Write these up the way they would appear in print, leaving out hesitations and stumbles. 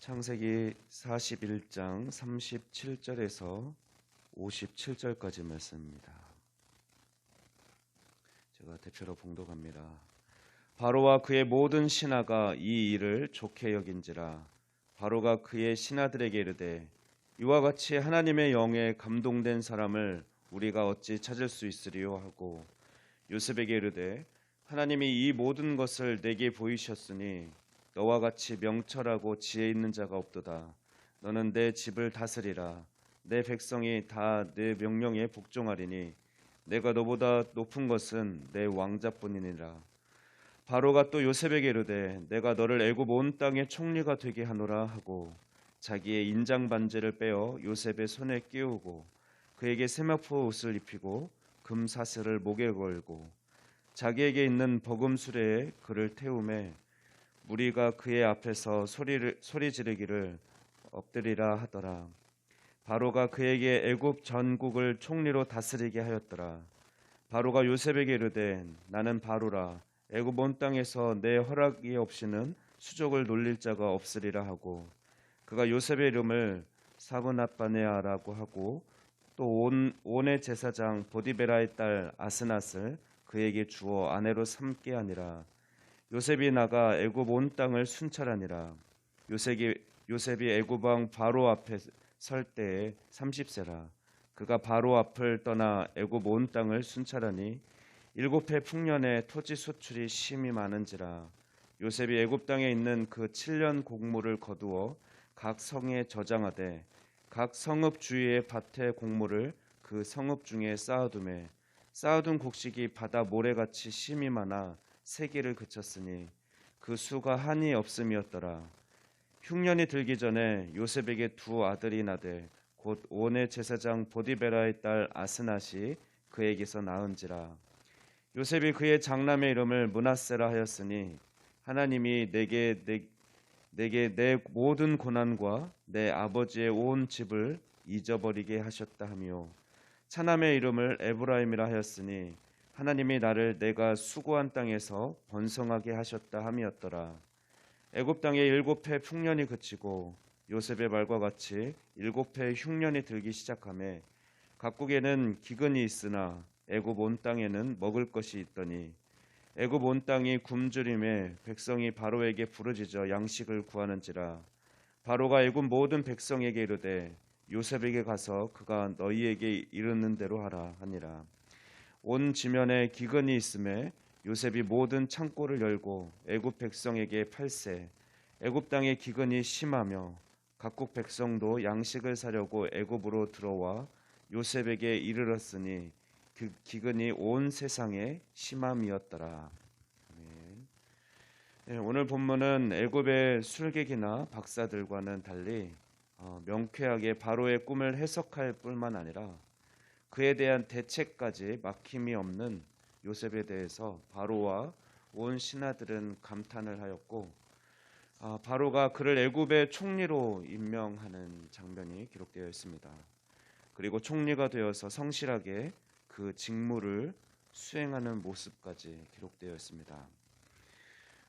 창세기 41장 37절에서 57절까지 말씀입니다. 제가 대표로 봉독합니다. 바로와 그의 모든 신하가 이 일을 좋게 여긴지라. 바로가 그의 신하들에게 이르되 이와 같이 하나님의 영에 감동된 사람을 우리가 어찌 찾을 수 있으리요 하고 요셉에게 이르되 하나님이 이 모든 것을 내게 보이셨으니 너와 같이 명철하고 지혜 있는 자가 없도다. 너는 내 집을 다스리라. 내 백성이 다 내 명령에 복종하리니 내가 너보다 높은 것은 내 왕자뿐이니라. 바로가 또 요셉에게 이르되 내가 너를 애굽 온 땅의 총리가 되게 하노라 하고 자기의 인장 반지를 빼어 요셉의 손에 끼우고 그에게 세마포 옷을 입히고 금 사슬을 목에 걸고 자기에게 있는 버금 수레에 그를 태우매 무리가 그의 앞에서 소리 지르기를 엎드리라 하더라. 바로가 그에게 애굽 전국을 총리로 다스리게 하였더라. 바로가 요셉에게 이르되 나는 바로라. 애굽 온 땅에서 내 허락이 없이는 수족을 놀릴 자가 없으리라 하고 그가 요셉의 이름을 사브낫바네아라고 하고 또 온의 제사장 보디베라의 딸 아스낫을 그에게 주어 아내로 삼게 하니라. 요셉이 나가 애굽 온 땅을 순찰하니라. 요셉이 애굽 왕 바로 앞에 설 때에 30세라. 그가 바로 앞을 떠나 애굽 온 땅을 순찰하니 7해 풍년에 토지 소출이 심히 많은지라. 요셉이 애굽 땅에 있는 그 7년 곡물을 거두어 각 성에 저장하되 각 성읍 주위의 밭의 곡물을 그 성읍 중에 쌓아두매 쌓아둔 곡식이 바다 모래같이 심히 많아 세기를 그쳤으니 그 수가 한이 없음이었더라. 흉년이 들기 전에 요셉에게 두 아들이 나되 곧 온의 제사장 보디베라의 딸 아스낫이 그에게서 낳은지라. 요셉이 그의 장남의 이름을 므낫세라 하였으니 하나님이 내게 내 모든 고난과 내 아버지의 온 집을 잊어버리게 하셨다 하며 차남의 이름을 에브라임이라 하였으니 하나님이 나를 내가 수고한 땅에서 번성하게 하셨다 함이었더라. 애굽 땅에 7해 풍년이 그치고 요셉의 말과 같이 7해 흉년이 들기 시작하매 각국에는 기근이 있으나 애굽 온 땅에는 먹을 것이 있더니 애굽 온 땅이 굶주림에 백성이 바로에게 부르짖어 양식을 구하는지라. 바로가 애굽 모든 백성에게 이르되 요셉에게 가서 그가 너희에게 이르는 대로 하라 하니라. 온 지면에 기근이 있음에 요셉이 모든 창고를 열고 애굽 백성에게 팔세. 애굽 땅에 기근이 심하며 각국 백성도 양식을 사려고 애굽으로 들어와 요셉에게 이르렀으니 그 기근이 온 세상에 심함이었더라. 네, 오늘 본문은 애굽의 술객이나 박사들과는 달리 명쾌하게 바로의 꿈을 해석할 뿐만 아니라 그에 대한 대책까지 막힘이 없는 요셉에 대해서 바로와 온 신하들은 감탄을 하였고 바로가 그를 애굽의 총리로 임명하는 장면이 기록되어 있습니다. 그리고 총리가 되어서 성실하게 그 직무를 수행하는 모습까지 기록되어 있습니다.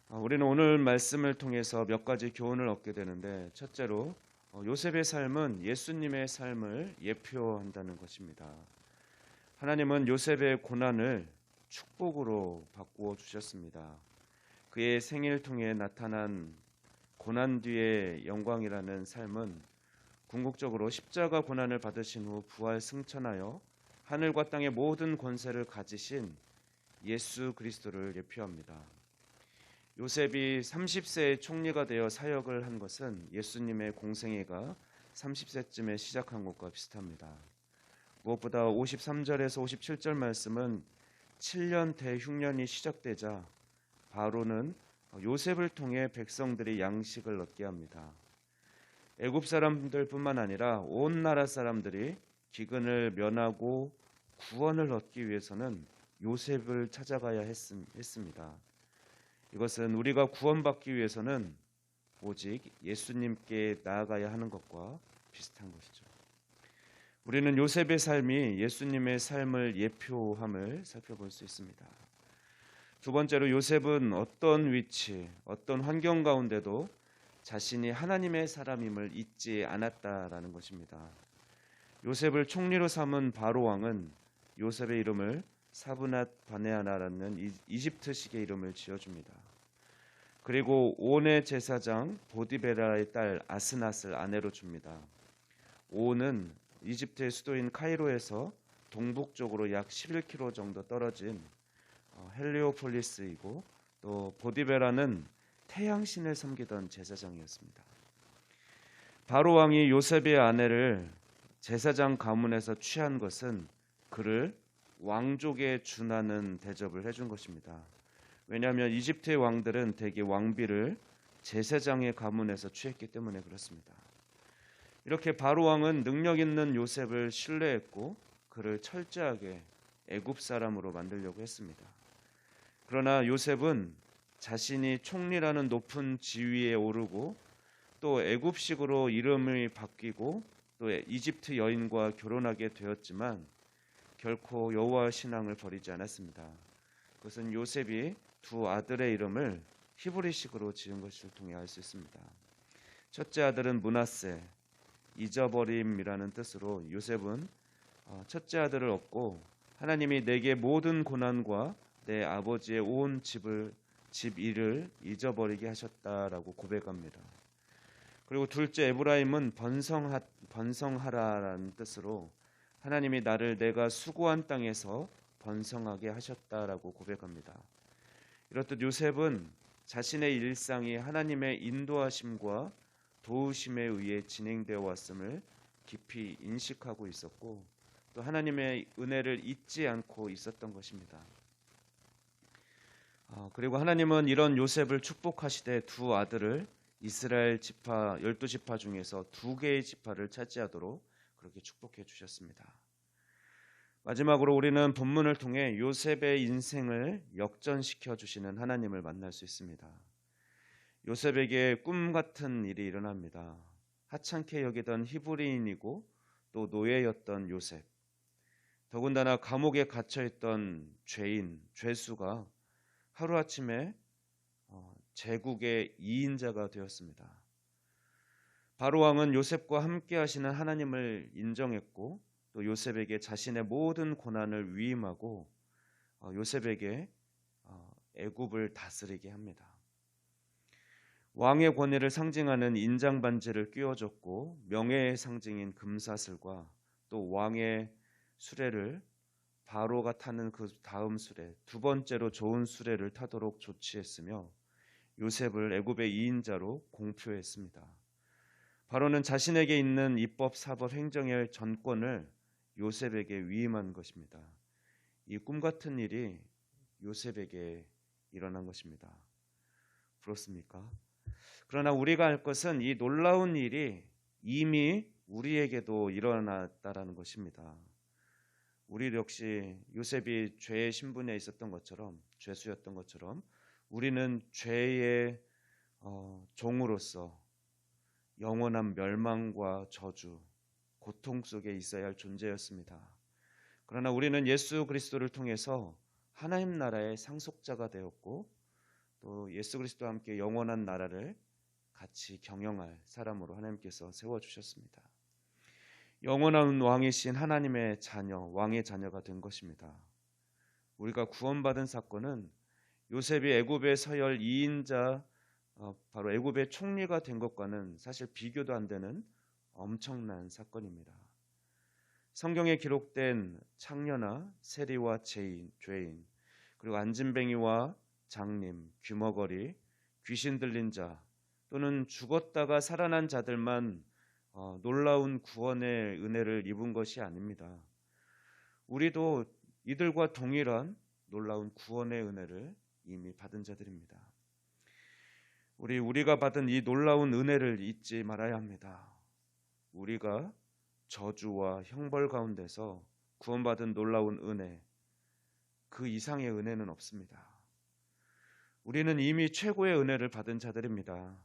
우리는 오늘 말씀을 통해서 몇 가지 교훈을 얻게 되는데 첫째로 요셉의 삶은 예수님의 삶을 예표한다는 것입니다. 하나님은 요셉의 고난을 축복으로 바꾸어 주셨습니다. 그의 생애를 통해 나타난 고난 뒤의 영광이라는 삶은 궁극적으로 십자가 고난을 받으신 후 부활 승천하여 하늘과 땅의 모든 권세를 가지신 예수 그리스도를 예표합니다. 요셉이 30세의 총리가 되어 사역을 한 것은 예수님의 공생애가 30세쯤에 시작한 것과 비슷합니다. 무엇보다 53절에서 57절 말씀은 7년 대흉년이 시작되자 바로는 요셉을 통해 백성들이 양식을 얻게 합니다. 애굽 사람들뿐만 아니라 온 나라 사람들이 기근을 면하고 구원을 얻기 위해서는 요셉을 찾아가야 했습니다. 이것은 우리가 구원받기 위해서는 오직 예수님께 나아가야 하는 것과 비슷한 것이죠. 우리는 요셉의 삶이 예수님의 삶을 예표함을 살펴볼 수 있습니다. 두 번째로 요셉은 어떤 위치, 어떤 환경 가운데도 자신이 하나님의 사람임을 잊지 않았다라는 것입니다. 요셉을 총리로 삼은 바로 왕은 요셉의 이름을 사브낫 바네아나라는 이집트식의 이름을 지어줍니다. 그리고 온의 제사장 보디베라의 딸 아스낫을 아내로 줍니다. 온은 이집트의 수도인 카이로에서 동북쪽으로 약 11km 정도 떨어진 헬리오폴리스이고, 또 보디베라는 태양신을 섬기던 제사장이었습니다. 바로 왕이 요셉의 아내를 제사장 가문에서 취한 것은 그를 왕족에 준하는 대접을 해준 것입니다. 왜냐하면 이집트의 왕들은 대개 왕비를 제사장의 가문에서 취했기 때문에 그렇습니다. 이렇게 바로 왕은 능력 있는 요셉을 신뢰했고 그를 철저하게 애굽 사람으로 만들려고 했습니다. 그러나 요셉은 자신이 총리라는 높은 지위에 오르고 또 애굽식으로 이름이 바뀌고 또 이집트 여인과 결혼하게 되었지만 결코 여호와 신앙을 버리지 않았습니다. 그것은 요셉이 두 아들의 이름을 히브리식으로 지은 것을 통해 알 수 있습니다. 첫째 아들은 므낫세, 잊어버림이라는 뜻으로 요셉은 첫째 아들을 얻고 하나님이 내게 모든 고난과 내 아버지의 온 집 일을 잊어버리게 하셨다라고 고백합니다. 그리고 둘째 에브라임은 번성하라라는 뜻으로 하나님이 나를 내가 수고한 땅에서 번성하게 하셨다라고 고백합니다. 이렇듯 요셉은 자신의 일상이 하나님의 인도하심과 도우심에 의해 진행되어 왔음을 깊이 인식하고 있었고 또 하나님의 은혜를 잊지 않고 있었던 것입니다. 그리고 하나님은 이런 요셉을 축복하시되 두 아들을 이스라엘 지파 12지파 중에서 2개의 지파를 차지하도록 그렇게 축복해 주셨습니다. 마지막으로 우리는 본문을 통해 요셉의 인생을 역전시켜 주시는 하나님을 만날 수 있습니다. 요셉에게 꿈 같은 일이 일어납니다. 하찮게 여기던 히브리인이고 또 노예였던 요셉, 더군다나 감옥에 갇혀있던 죄수가 하루아침에 제국의 2인자가 되었습니다. 바로 왕은 요셉과 함께 하시는 하나님을 인정했고 또 요셉에게 자신의 모든 고난을 위임하고 요셉에게 애굽을 다스리게 합니다. 왕의 권위를 상징하는 인장 반지를 끼워줬고 명예의 상징인 금사슬과 또 왕의 수레를 바로가 타는 그 다음 수레, 두 번째로 좋은 수레를 타도록 조치했으며 요셉을 애굽의 2인자로 공표했습니다. 바로는 자신에게 있는 입법, 사법, 행정의 전권을 요셉에게 위임한 것입니다. 이 꿈 같은 일이 요셉에게 일어난 것입니다. 부럽습니까? 그러나 우리가 알 것은 이 놀라운 일이 이미 우리에게도 일어났다라는 것입니다. 우리 역시 요셉이 죄의 신분에 있었던 것처럼, 죄수였던 것처럼 우리는 죄의 종으로서 영원한 멸망과 저주, 고통 속에 있어야 할 존재였습니다. 그러나 우리는 예수 그리스도를 통해서 하나님 나라의 상속자가 되었고 또 예수 그리스도와 함께 영원한 나라를 같이 경영할 사람으로 하나님께서 세워주셨습니다. 영원한 왕이신 하나님의 자녀, 왕의 자녀가 된 것입니다. 우리가 구원받은 사건은 요셉이 애굽의 서열 2인자, 바로 애굽의 총리가 된 것과는 사실 비교도 안 되는 엄청난 사건입니다. 성경에 기록된 창녀나 세리와 죄인, 그리고 안진뱅이와 장님, 귀머거리, 귀신 들린 자 또는 죽었다가 살아난 자들만 놀라운 구원의 은혜를 입은 것이 아닙니다. 우리도 이들과 동일한 놀라운 구원의 은혜를 이미 받은 자들입니다. 우리가 받은 이 놀라운 은혜를 잊지 말아야 합니다. 우리가 저주와 형벌 가운데서 구원받은 놀라운 은혜, 그 이상의 은혜는 없습니다. 우리는 이미 최고의 은혜를 받은 자들입니다.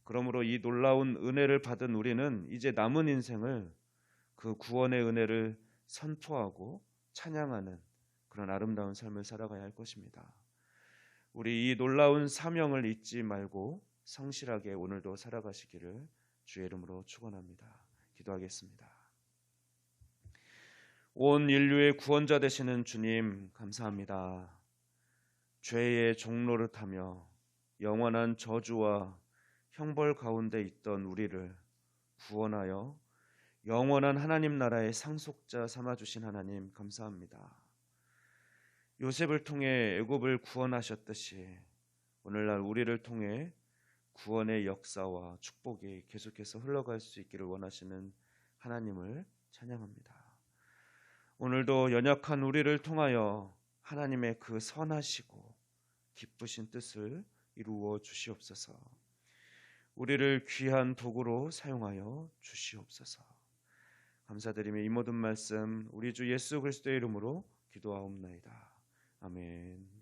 그러므로 이 놀라운 은혜를 받은 우리는 이제 남은 인생을 그 구원의 은혜를 선포하고 찬양하는 그런 아름다운 삶을 살아가야 할 것입니다. 우리 이 놀라운 사명을 잊지 말고 성실하게 오늘도 살아가시기를 주의 이름으로 축원합니다. 기도하겠습니다. 온 인류의 구원자 되시는 주님 감사합니다. 죄의 종로를 타며 영원한 저주와 형벌 가운데 있던 우리를 구원하여 영원한 하나님 나라의 상속자 삼아주신 하나님 감사합니다. 요셉을 통해 애굽을 구원하셨듯이 오늘날 우리를 통해 구원의 역사와 축복이 계속해서 흘러갈 수 있기를 원하시는 하나님을 찬양합니다. 오늘도 연약한 우리를 통하여 하나님의 그 선하시고 기쁘신 뜻을 이루어 주시옵소서. 우리를 귀한 도구로 사용하여 주시옵소서. 감사드리며 이 모든 말씀 우리 주 예수 그리스도의 이름으로 기도하옵나이다. 아멘.